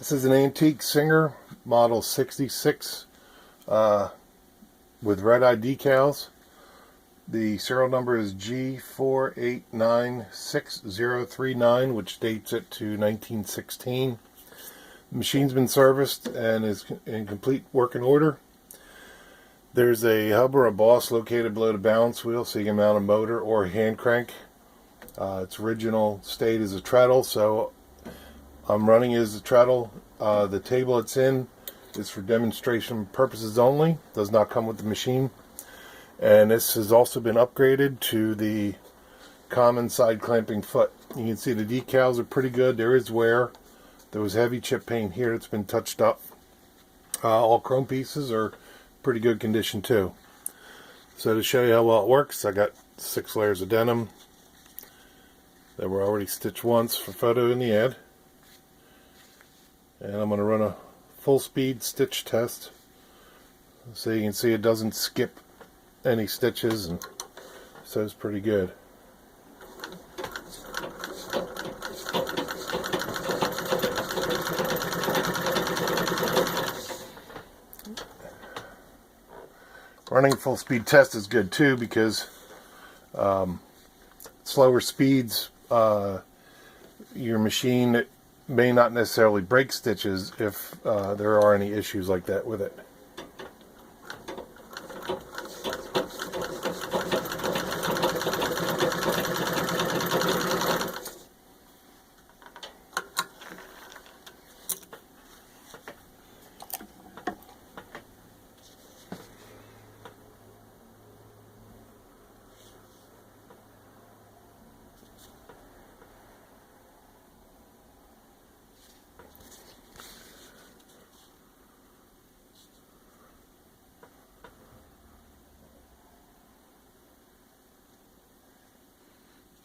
This is an antique Singer model 66 with red-eye decals. The serial number is G4896039, which dates it to 1916. The machine's been serviced and is in complete working order. There's a hub or a boss located below the balance wheel, so you can mount a motor or a hand crank. Its original state is a treadle, so I'm running as a treadle. The table it's in is for demonstration purposes only. Does not come with the machine. And this has also been upgraded to the common side clamping foot. You can see the decals are pretty good. There is wear. There was heavy chip paint here that's been touched up. All chrome pieces are pretty good condition too. So to show you how well it works, I got 6 layers of denim that were already stitched once for photo in the ad. And I'm going to run a full speed stitch test so you can see it doesn't skip any stitches, and so it's pretty good. Running full speed test is good too, because slower speeds, your machine may not necessarily break stitches if there are any issues like that with it.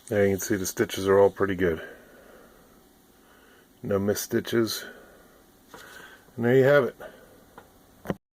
There you can see the stitches are all pretty good. No missed stitches. And there you have it.